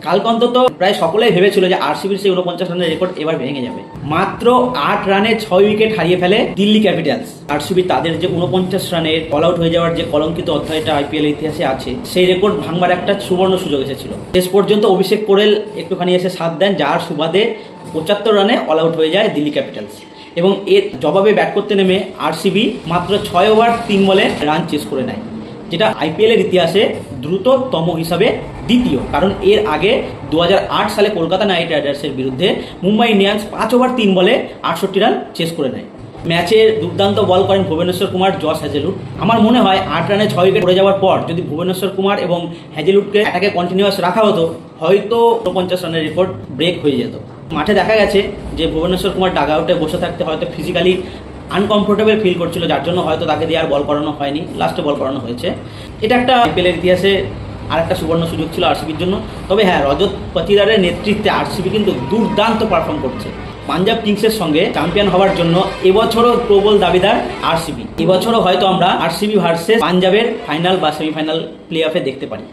কালকে অন্তত প্রায় সকলেই ভেবেছিল যে আরসিবির সেই 49 রানের রেকর্ড এবার ভেঙে যাবে। মাত্র 8 রানে 6 উইকেট হারিয়ে ফেলে দিল্লি ক্যাপিটালস। আরসিবি তাদের যে 49 রানের অল আউট হয়ে যাওয়ার যে কলঙ্কিত অধ্যায়টা আইপিএল ইতিহাসে আছে, সেই রেকর্ড ভাঙবার একটা সুবর্ণ সুযোগ এসেছিল। শেষ পর্যন্ত অভিষেক পোরেল একটুখানি এসে সাথ দেন, যার সুবাদে 75 রানে অল আউট হয়ে যায় দিল্লি ক্যাপিটালস। এবং এর জবাবে ব্যাট করতে নেমে আরসিবি মাত্র 6 ওভার 3 বলে রান চেস করে নেয়, যেটা আইপিএলের ইতিহাসে দ্রুততম হিসাবে দ্বিতীয়। কারণ এর আগে 2008 সালে কলকাতা নাইট রাইডার্সের বিরুদ্ধে মুম্বাই ইন্ডিয়ান্স 5 ওভার 3 বলে 68 রান চেস করে নেয়। ম্যাচে দুর্দান্ত বল করেন ভুবনেশ্বর কুমার, জস হ্যাজেলউড। আমার মনে হয় 8 রানে 6 উইকেট পড়ে যাওয়ার পর যদি ভুবনেশ্বর কুমার এবং হ্যাজেলউডকে অ্যাটাকে কন্টিনিউয়াস রাখা হতো, হয়তো 49 রানের রেকর্ড ব্রেক হয়ে যেত। মাঠে দেখা গেছে যে ভুবনেশ্বর কুমার ডাগ আউটে বসে থাকতে হয়তো ফিজিক্যালি আনকমফোর্টেবল ফিল করছিল, যার জন্য হয়তো তাকে দিয়ে আর বল করানো হয়নি, লাস্টে বল করানো হয়েছে। এটা একটা আইপিএলের ইতিহাসে আরেকটা সুবর্ণ সুযোগ ছিল আরসিবির জন্য। তবে হ্যাঁ, রজত পাতিদারের নেতৃত্বে আরসিবি কিন্তু দুর্দান্ত পারফর্ম করছে। পাঞ্জাব কিংসের সঙ্গে চ্যাম্পিয়ন হওয়ার জন্য এবছরও প্রবল দাবিদার আরসিবি। এবছরও হয়তো আমরা আরসিবি ভার্সেস পাঞ্জাবের ফাইনাল বা সেমিফাইনাল প্লে অফে দেখতে পারি।